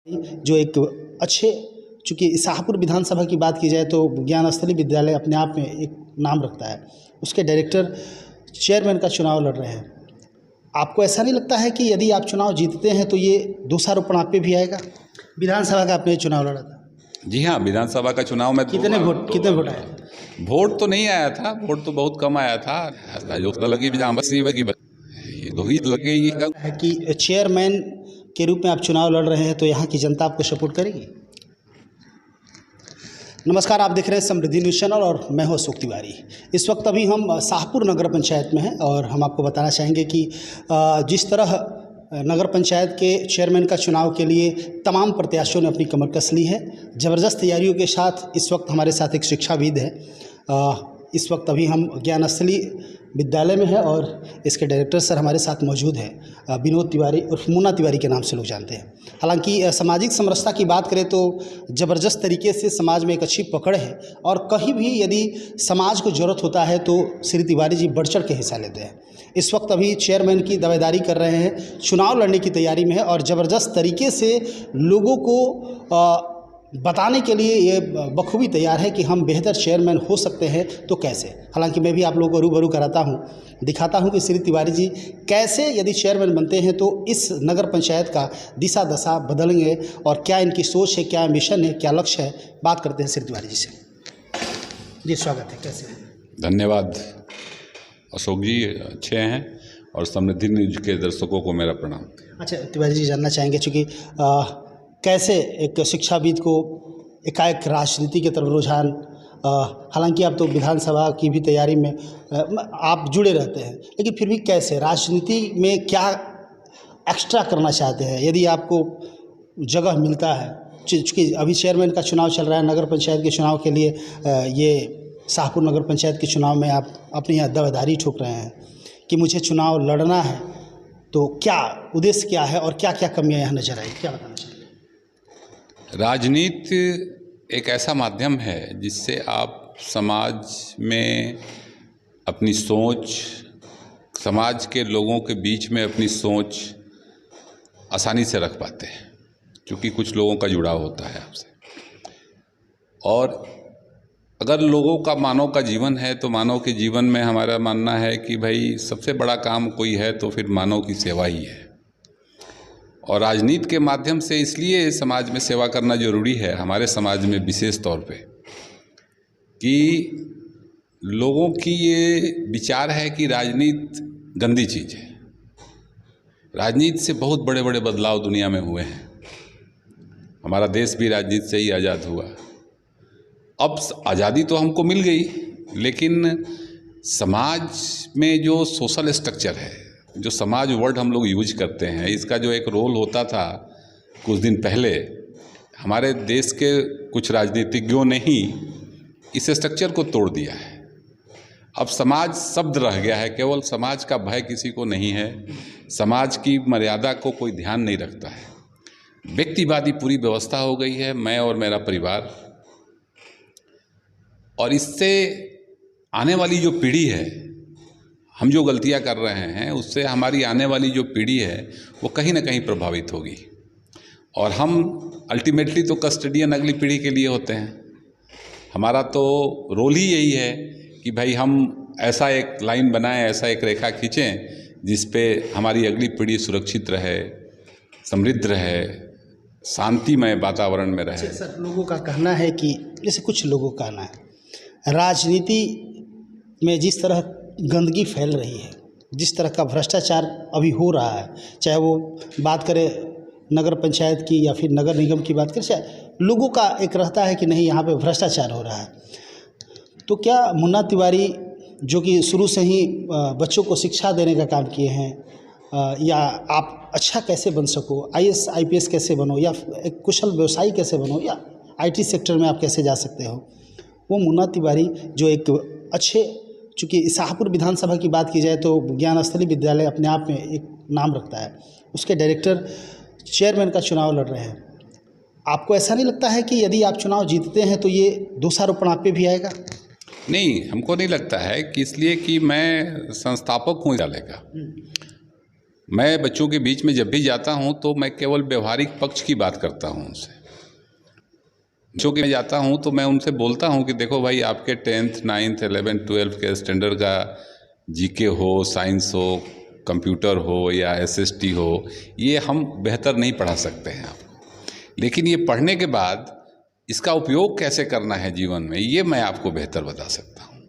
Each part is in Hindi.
जो एक अच्छे, चूँकि शाहपुर विधानसभा की बात की जाए तो ज्ञान स्थली विद्यालय अपने आप में एक नाम रखता है। उसके डायरेक्टर चेयरमैन का चुनाव लड़ रहे हैं। आपको ऐसा नहीं लगता है कि यदि आप चुनाव जीतते हैं तो ये दोषारोपण आप पे भी आएगा? विधानसभा का आपने चुनाव लड़ा था। जी हाँ, विधानसभा का चुनाव में कितने वोट आए? वोट तो नहीं आया था, वोट तो बहुत कम आया था। लगी ये दो ही लगेगी है कि चेयरमैन के रूप में आप चुनाव लड़ रहे हैं तो यहाँ की जनता आपको सपोर्ट करेगी? नमस्कार, आप देख रहे हैं समृद्धि न्यूज़ चैनल और मैं हूं अशोक तिवारी। इस वक्त अभी हम शाहपुर नगर पंचायत में हैं और हम आपको बताना चाहेंगे कि जिस तरह नगर पंचायत के चेयरमैन का चुनाव के लिए तमाम प्रत्याशियों ने अपनी कमर कस ली है। ज़बरदस्त तैयारियों के साथ इस वक्त हमारे साथ एक शिक्षाविद है। इस वक्त अभी हम ज्ञान स्थली विद्यालय में है और इसके डायरेक्टर सर हमारे साथ मौजूद हैं। विनोद तिवारी और मुन्ना तिवारी के नाम से लोग जानते हैं। हालांकि सामाजिक समरसता की बात करें तो ज़बरदस्त तरीके से समाज में एक अच्छी पकड़ है और कहीं भी यदि समाज को ज़रूरत होता है तो श्री तिवारी जी बढ़ चढ़ के हिस्सा लेते हैं। इस वक्त अभी चेयरमैन की दावेदारी कर रहे हैं, चुनाव लड़ने की तैयारी में है और ज़बरदस्त तरीके से लोगों को बताने के लिए ये बखूबी तैयार है कि हम बेहतर चेयरमैन हो सकते हैं तो कैसे। हालांकि मैं भी आप लोगों को रूबरू कराता हूं, दिखाता हूं कि श्री तिवारी जी कैसे यदि चेयरमैन बनते हैं तो इस नगर पंचायत का दिशा दशा बदलेंगे और क्या इनकी सोच है, क्या मिशन है, क्या लक्ष्य है। बात करते हैं श्री तिवारी जी से। जी स्वागत है, कैसे हैं? धन्यवाद अशोक जी, अच्छे हैं और समृद्धि न्यूज़ के दर्शकों को मेरा प्रणाम। अच्छा तिवारी जी, जानना चाहेंगे चूँकि कैसे एक शिक्षाविद को एकाएक राजनीति की तरफ रुझान, हालांकि आप तो विधानसभा की भी तैयारी में आप जुड़े रहते हैं, लेकिन फिर भी कैसे राजनीति में क्या एक्स्ट्रा करना चाहते हैं यदि आपको जगह मिलता है? चूँकि अभी चेयरमैन का चुनाव चल रहा है, नगर पंचायत के चुनाव के लिए ये शाहपुर नगर पंचायत के चुनाव में आप अपनी यहाँ दावेदारी ठोक रहे हैं कि मुझे चुनाव लड़ना है, तो क्या उद्देश्य क्या है और क्या क्या कमियाँ यहाँ नजर आई, क्या बताना चाहिए? राजनीति एक ऐसा माध्यम है जिससे आप समाज में अपनी सोच, समाज के लोगों के बीच में अपनी सोच आसानी से रख पाते हैं, क्योंकि कुछ लोगों का जुड़ाव होता है आपसे। और अगर लोगों का मानव का जीवन है तो मानव के जीवन में हमारा मानना है कि भाई सबसे बड़ा काम कोई है तो फिर मानव की सेवा ही है। और राजनीति के माध्यम से इसलिए समाज में सेवा करना जरूरी है, हमारे समाज में विशेष तौर पे, कि लोगों की ये विचार है कि राजनीति गंदी चीज़ है। राजनीति से बहुत बड़े बड़े बदलाव दुनिया में हुए हैं। हमारा देश भी राजनीति से ही आज़ाद हुआ। अब आज़ादी तो हमको मिल गई, लेकिन समाज में जो सोशल स्ट्रक्चर है, जो समाज वर्ड हम लोग यूज करते हैं, इसका जो एक रोल होता था कुछ दिन पहले, हमारे देश के कुछ राजनीतिज्ञों ने ही इस स्ट्रक्चर को तोड़ दिया है। अब समाज शब्द रह गया है, केवल समाज का भय किसी को नहीं है, समाज की मर्यादा को कोई ध्यान नहीं रखता है। व्यक्तिवादी पूरी व्यवस्था हो गई है, मैं और मेरा परिवार। और इससे आने वाली जो पीढ़ी है, हम जो गलतियां कर रहे हैं उससे हमारी आने वाली जो पीढ़ी है वो कहीं ना कहीं प्रभावित होगी। और हम अल्टीमेटली तो कस्टडियन अगली पीढ़ी के लिए होते हैं। हमारा तो रोल ही यही है कि भाई हम ऐसा एक लाइन बनाएं, ऐसा एक रेखा खींचें जिस पे हमारी अगली पीढ़ी सुरक्षित रहे, समृद्ध रहे, शांतिमय वातावरण में रहे। सर, लोगों का कहना है कि, जैसे कुछ लोगों का कहना है, राजनीति में जिस तरह गंदगी फैल रही है, जिस तरह का भ्रष्टाचार अभी हो रहा है, चाहे वो बात करें नगर पंचायत की या फिर नगर निगम की बात करें, चाहे लोगों का एक रहता है कि नहीं यहाँ पे भ्रष्टाचार हो रहा है। तो क्या मुन्ना तिवारी, जो कि शुरू से ही बच्चों को शिक्षा देने का काम किए हैं, या आप अच्छा कैसे बन सको, IAS IPS कैसे बनो, या एक कुशल व्यवसायी कैसे बनो, या IT सेक्टर में आप कैसे जा सकते हो, वो मुन्ना तिवारी जो एक अच्छे, चूँकि शाहपुर विधानसभा की बात की जाए तो ज्ञान स्थली विद्यालय अपने आप में एक नाम रखता है। उसके डायरेक्टर चेयरमैन का चुनाव लड़ रहे हैं। आपको ऐसा नहीं लगता है कि यदि आप चुनाव जीतते हैं तो ये दोषारोपण आप पे भी आएगा? नहीं, हमको नहीं लगता है कि, इसलिए कि मैं संस्थापक हूँ विद्यालय का। मैं बच्चों के बीच में जब भी जाता हूं तो मैं केवल व्यवहारिक पक्ष की बात करता हूं उनसे। बच्चों के जाता हूं तो मैं उनसे बोलता हूं कि देखो भाई, आपके 10th 9th 11th 12th के स्टैंडर्ड का जीके हो, साइंस हो, कंप्यूटर हो या एसएसटी हो, ये हम बेहतर नहीं पढ़ा सकते हैं आपको, लेकिन ये पढ़ने के बाद इसका उपयोग कैसे करना है जीवन में, ये मैं आपको बेहतर बता सकता हूँ।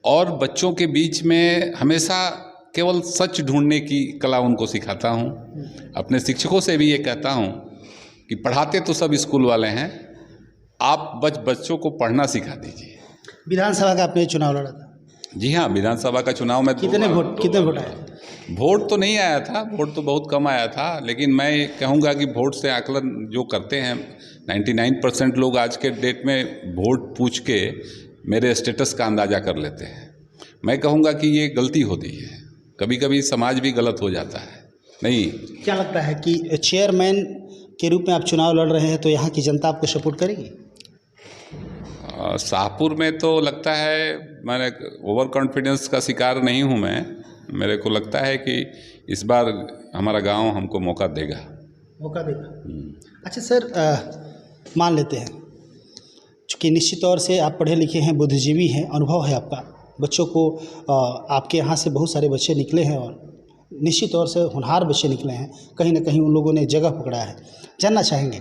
और बच्चों के बीच में हमेशा केवल सच ढूंढने की कला उनको सिखाता हूँ। अपने शिक्षकों से भी ये कहता हूँ कि पढ़ाते तो सब स्कूल वाले हैं, आप बच्चों को पढ़ना सिखा दीजिए। विधानसभा का आपने चुनाव लड़ा था? जी हाँ, विधानसभा का चुनाव में कितने वोट आए? वोट तो नहीं आया था, वोट तो बहुत कम आया था, लेकिन मैं कहूँगा कि वोट से आकलन जो करते हैं 99% लोग आज के डेट में वोट पूछ के मेरे स्टेटस का अंदाज़ा कर लेते हैं। मैं कहूँगा कि ये गलती होती है, कभी कभी समाज भी गलत हो जाता है। नहीं, क्या लगता है कि चेयरमैन के रूप में आप चुनाव लड़ रहे हैं तो यहाँ की जनता आपको सपोर्ट करेगी? शाहपुर में तो लगता है, मैंने ओवर कॉन्फिडेंस का शिकार नहीं हूँ मैं, मेरे को लगता है कि इस बार हमारा गांव हमको मौका देगा। अच्छा सर, मान लेते हैं चूँकि निश्चित तौर से आप पढ़े लिखे हैं, बुद्धिजीवी हैं, अनुभव है आपका, बच्चों को आपके यहाँ से बहुत सारे बच्चे निकले हैं और निश्चित तौर से होनहार बच्चे निकले हैं, कहीं ना कहीं उन लोगों ने जगह पकड़ा है। जानना चाहेंगे,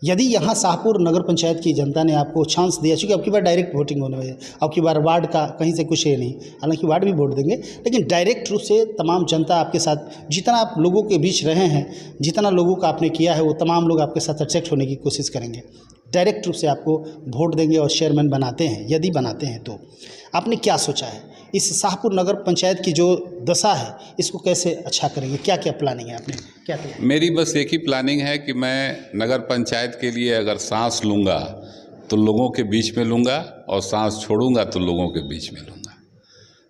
यदि यहाँ शाहपुर नगर पंचायत की जनता ने आपको चांस दिया, चूँकि अब की बार डायरेक्ट वोटिंग होने वाली है, अब की बार वार्ड का कहीं से कुछ है नहीं, हालांकि वार्ड भी वोट देंगे, लेकिन डायरेक्ट रूप से तमाम जनता आपके साथ, जितना आप लोगों के बीच रहे हैं, जितना लोगों का आपने किया है, वो तमाम लोग आपके साथ अट्रैक्ट होने की कोशिश करेंगे, डायरेक्ट रूप से आपको वोट देंगे और चेयरमैन बनाते हैं। यदि बनाते हैं तो आपने क्या सोचा है इस शाहपुर नगर पंचायत की जो दशा है, इसको कैसे अच्छा करेंगे? क्या क्या प्लानिंग है आपने, क्या किया? मेरी बस एक ही प्लानिंग है कि मैं नगर पंचायत के लिए अगर सांस लूँगा तो लोगों के बीच में लूँगा, और सांस छोड़ूंगा तो लोगों के बीच में लूँगा।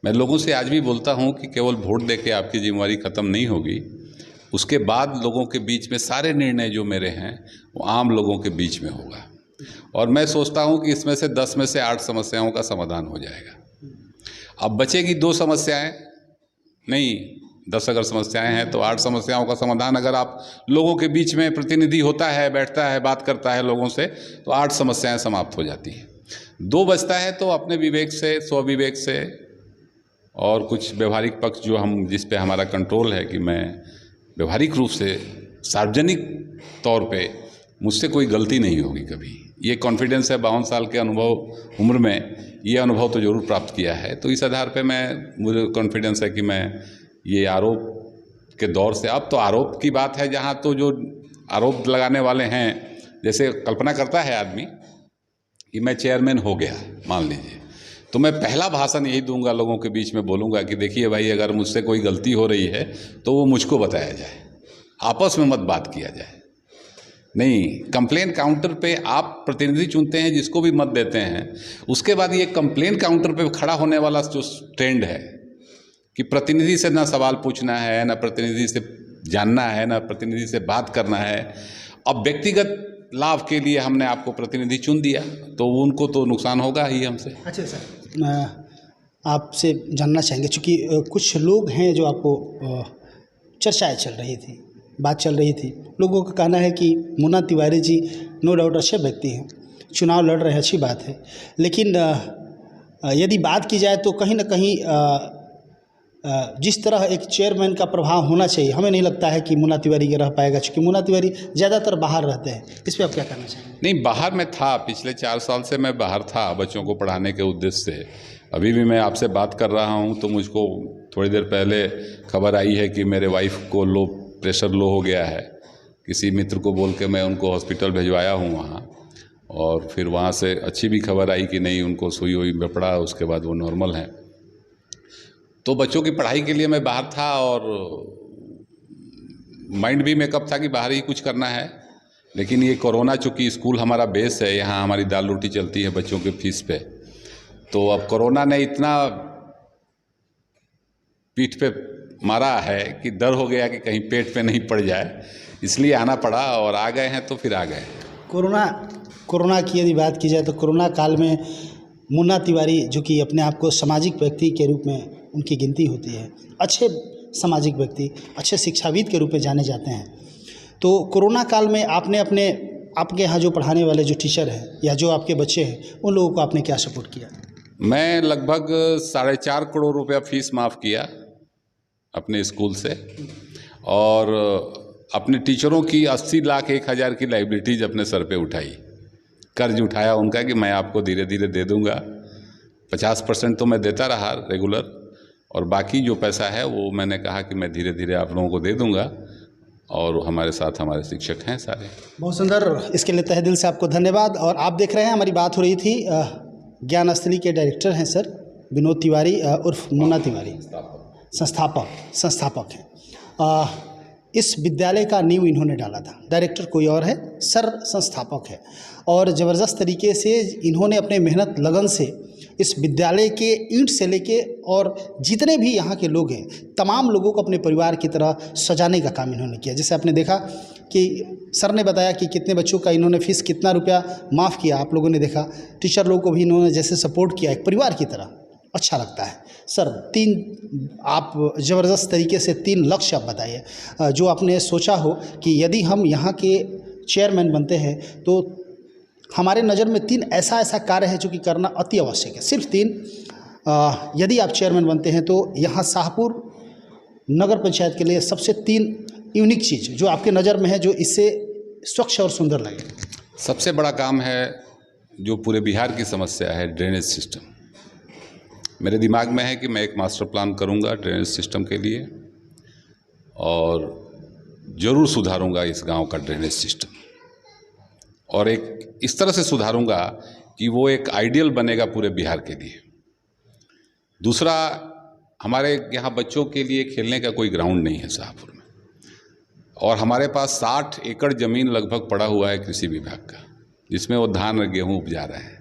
मैं लोगों से आज भी बोलता हूँ कि केवल वोट दे के आपकी जिम्मेवारी ख़त्म नहीं होगी, उसके बाद लोगों के बीच में सारे निर्णय जो मेरे हैं वो आम लोगों के बीच में होगा। और मैं सोचता हूँ कि इसमें से 10 में से 8 समस्याओं का समाधान हो जाएगा। अब बचेगी 2 समस्याएं, नहीं 10 अगर समस्याएं हैं तो 8 समस्याओं का समाधान अगर आप लोगों के बीच में प्रतिनिधि होता है, बैठता है, बात करता है लोगों से, तो 8 समस्याएं समाप्त हो जाती हैं। 2 बचता है तो अपने विवेक से, स्वविवेक से और कुछ व्यवहारिक पक्ष जो हम, जिस पे हमारा कंट्रोल है कि मैं व्यवहारिक रूप से सार्वजनिक तौर पे मुझसे कोई गलती नहीं होगी कभी, ये कॉन्फिडेंस है। 52 साल के उम्र में ये अनुभव तो ज़रूर प्राप्त किया है, तो इस आधार पे मुझे कॉन्फिडेंस है कि मैं ये आरोप के दौर से, अब तो आरोप की बात है जहाँ तो जो आरोप लगाने वाले हैं, जैसे कल्पना करता है आदमी कि मैं चेयरमैन हो गया मान लीजिए, तो मैं पहला भाषण यही दूंगा, लोगों के बीच में बोलूँगा कि देखिए भाई, अगर मुझसे कोई गलती हो रही है तो वो मुझको बताया जाए, आपस में मत बात किया जाए। नहीं, कंप्लेन काउंटर पे आप प्रतिनिधि चुनते हैं जिसको भी मत देते हैं, उसके बाद ये कंप्लेन काउंटर पे खड़ा होने वाला जो ट्रेंड है कि प्रतिनिधि से ना सवाल पूछना है, ना प्रतिनिधि से जानना है, ना प्रतिनिधि से बात करना है। अब व्यक्तिगत लाभ के लिए हमने आपको प्रतिनिधि चुन दिया तो उनको तो नुकसान होगा ही हमसे। अच्छा सर, आपसे जानना चाहेंगे, चूँकि कुछ लोग हैं जो आपको चर्चाएँ चल रही थी, बात चल रही थी, लोगों का कहना है कि मुन्ना तिवारी जी नो डाउट अच्छे व्यक्ति हैं, चुनाव लड़ रहे हैं, अच्छी बात है, लेकिन यदि बात की जाए तो कहीं ना कहीं जिस तरह एक चेयरमैन का प्रभाव होना चाहिए, हमें नहीं लगता है कि मुन्ना तिवारी के रह पाएगा, क्योंकि मुन्ना तिवारी ज़्यादातर बाहर रहते हैं। इस पर आप क्या कहना चाहेंगे? नहीं, बाहर में था, पिछले 4 साल से मैं बाहर था बच्चों को पढ़ाने के उद्देश्य से। अभी भी मैं आपसे बात कर रहा हूँ तो मुझको थोड़ी देर पहले खबर आई है कि मेरे वाइफ को प्रेशर लो हो गया है। किसी मित्र को बोल के मैं उनको हॉस्पिटल भिजवाया हूँ वहाँ, और फिर वहाँ से अच्छी भी खबर आई कि नहीं, उनको सुई हुई में पड़ा, उसके बाद वो नॉर्मल हैं। तो बच्चों की पढ़ाई के लिए मैं बाहर था और माइंड भी मेकअप था कि बाहर ही कुछ करना है, लेकिन ये कोरोना, चूँकि स्कूल हमारा बेस है, यहाँ हमारी दाल रोटी चलती है बच्चों के फीस पे, तो अब कोरोना ने इतना पीठ पे मारा है कि डर हो गया कि कहीं पेट पे नहीं पड़ जाए, इसलिए आना पड़ा, और आ गए हैं तो फिर आ गए। कोरोना की यदि बात की जाए तो कोरोना काल में मुन्ना तिवारी, जो कि अपने आप को सामाजिक व्यक्ति के रूप में उनकी गिनती होती है, अच्छे सामाजिक व्यक्ति, अच्छे शिक्षाविद के रूप में जाने जाते हैं। तो कोरोना काल में आपने आपके यहाँ जो पढ़ाने वाले जो टीचर हैं या जो आपके बच्चे हैं, उन लोगों को आपने क्या सपोर्ट किया? मैं लगभग 4.5 करोड़ रुपया फीस माफ़ किया अपने स्कूल से, और अपने टीचरों की 80 लाख 1,000 की लाइबिलिटीज़ अपने सर पे उठाई, कर्ज उठाया उनका कि मैं आपको धीरे धीरे दे दूंगा। 50% तो मैं देता रहा रेगुलर, और बाकी जो पैसा है वो मैंने कहा कि मैं धीरे धीरे आप लोगों को दे दूंगा, और हमारे साथ हमारे शिक्षक हैं सारे। बहुत सुंदर, इसके लिए तहे दिल से आपको धन्यवाद। और आप देख रहे हैं, हमारी बात हो रही थी ज्ञानस्थली के डायरेक्टर हैं सर विनोद तिवारी उर्फ मुन्ना तिवारी, संस्थापक हैं। इस विद्यालय का नींव इन्होंने डाला था। डायरेक्टर कोई और है, सर संस्थापक है, और ज़बरदस्त तरीके से इन्होंने अपने मेहनत लगन से इस विद्यालय के ईंट से लेके और जितने भी यहाँ के लोग हैं, तमाम लोगों को अपने परिवार की तरह सजाने का काम इन्होंने किया। जैसे आपने देखा कि सर ने बताया कि कितने बच्चों का इन्होंने फीस कितना रुपया माफ़ किया, आप लोगों ने देखा। टीचर लोगों को भी इन्होंने जैसे सपोर्ट किया, एक परिवार की तरह, अच्छा लगता है। सर, आप ज़बरदस्त तरीके से 3 लक्ष्य आप बताइए जो आपने सोचा हो कि यदि हम यहाँ के चेयरमैन बनते हैं तो हमारे नज़र में 3 ऐसा कार्य है जो कि करना अति आवश्यक है। सिर्फ 3, यदि आप चेयरमैन बनते हैं तो यहाँ शाहपुर नगर पंचायत के लिए सबसे 3 यूनिक चीज़ जो आपके नज़र में है, जो इससे स्वच्छ और सुंदर लगे। सबसे बड़ा काम है जो पूरे बिहार की समस्या है, ड्रेनेज सिस्टम। मेरे दिमाग में है कि मैं एक मास्टर प्लान करूंगा ड्रेनेज सिस्टम के लिए, और ज़रूर सुधारूंगा इस गांव का ड्रेनेज सिस्टम, और एक इस तरह से सुधारूंगा कि वो एक आइडियल बनेगा पूरे बिहार के लिए। दूसरा, हमारे यहाँ बच्चों के लिए खेलने का कोई ग्राउंड नहीं है शाहपुर में, और हमारे पास 60 एकड़ ज़मीन लगभग पड़ा हुआ है कृषि विभाग का, जिसमें वो धान और गेहूँ उपजा रहे हैं।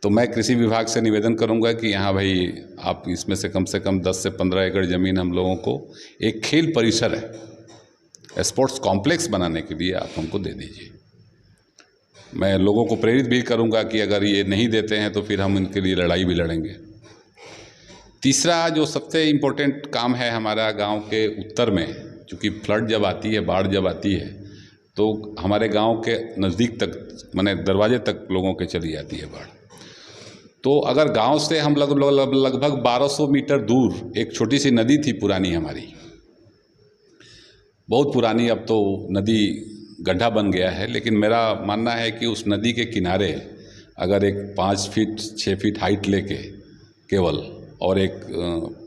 तो मैं कृषि विभाग से निवेदन करूंगा कि यहाँ भाई आप इसमें से कम 10 से 15 एकड़ ज़मीन हम लोगों को एक खेल परिसर है, स्पोर्ट्स कॉम्प्लेक्स बनाने के लिए आप हमको दे दीजिए। मैं लोगों को प्रेरित भी करूंगा कि अगर ये नहीं देते हैं तो फिर हम इनके लिए लड़ाई भी लड़ेंगे। तीसरा जो सबसे इम्पोर्टेंट काम है हमारा गांव के उत्तर में, चूँकि फ्लड जब आती है, बाढ़ जब आती है, तो हमारे गांव के नज़दीक तक, माने दरवाजे तक लोगों के चली जाती है बाढ़। तो अगर गांव से हम लगभग 1200 मीटर दूर एक छोटी सी नदी थी पुरानी हमारी, बहुत पुरानी, अब तो नदी गड्ढा बन गया है, लेकिन मेरा मानना है कि उस नदी के किनारे अगर एक 5 फीट 6 फीट हाइट लेके केवल, और एक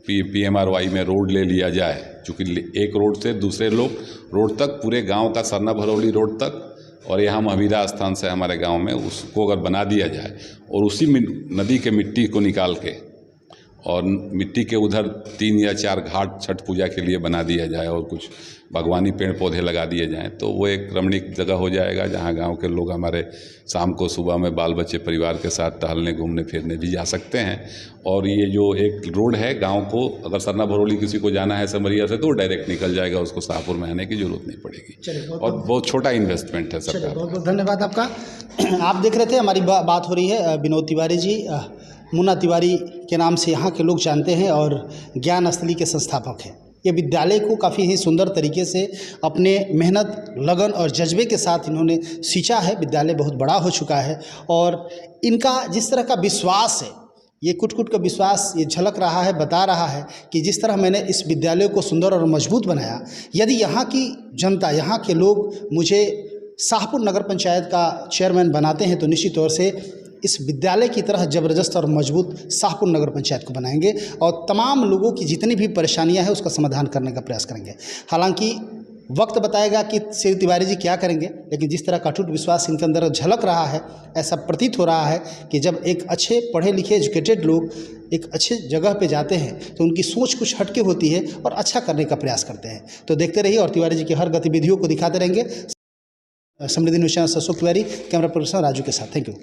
PMRY में रोड ले लिया जाए, चूँकि एक रोड से दूसरे रोड तक, पूरे गांव का सरना भरौली रोड तक, और यहाँ महावीरा स्थान से हमारे गांव में, उसको अगर बना दिया जाए और उसी नदी के मिट्टी को निकाल के और मिट्टी के उधर 3 या 4 घाट छठ पूजा के लिए बना दिया जाए और कुछ बागवानी पेड़ पौधे लगा दिए जाएं, तो वो एक रमणीक जगह हो जाएगा जहां गांव के लोग हमारे शाम को सुबह में बाल बच्चे परिवार के साथ टहलने घूमने फिरने भी जा सकते हैं। और ये जो एक रोड है गांव को, अगर सरना भरौली किसी को जाना है समरिया से, तो डायरेक्ट निकल जाएगा, उसको शाहपुर में आने की जरूरत नहीं पड़ेगी। और बहुत छोटा इन्वेस्टमेंट है सरकार। बहुत बहुत धन्यवाद आपका। आप देख रहे थे, हमारी बात हो रही है विनोद तिवारी जी, मुन्ना तिवारी के नाम से यहाँ के लोग जानते हैं, और ज्ञानस्थली के संस्थापक हैं। ये विद्यालय को काफ़ी ही सुंदर तरीके से अपने मेहनत, लगन और जज्बे के साथ इन्होंने सींचा है। विद्यालय बहुत बड़ा हो चुका है, और इनका जिस तरह का विश्वास है, ये कुट का विश्वास ये झलक रहा है, बता रहा है कि जिस तरह मैंने इस विद्यालय को सुंदर और मजबूत बनाया, यदि यहाँ की जनता, यहाँ के लोग मुझे शाहपुर नगर पंचायत का चेयरमैन बनाते हैं तो निश्चित तौर से इस विद्यालय की तरह ज़बरदस्त और मजबूत शाहपुर नगर पंचायत को बनाएंगे, और तमाम लोगों की जितनी भी परेशानियां हैं उसका समाधान करने का प्रयास करेंगे। हालांकि वक्त बताएगा कि श्री तिवारी जी क्या करेंगे, लेकिन जिस तरह का अटूट विश्वास इनके अंदर झलक रहा है, ऐसा प्रतीत हो रहा है कि जब एक अच्छे पढ़े लिखे एजुकेटेड लोग एक अच्छे जगह पे जाते हैं तो उनकी सोच कुछ हटके होती है और अच्छा करने का प्रयास करते हैं। तो देखते रहिए और तिवारी जी की हर गतिविधियों को दिखाते रहेंगे। समृद्धि न्यूज़ चैनल से अशोक तिवारी, कैमरा पर्सन राजू के साथ। Thank you.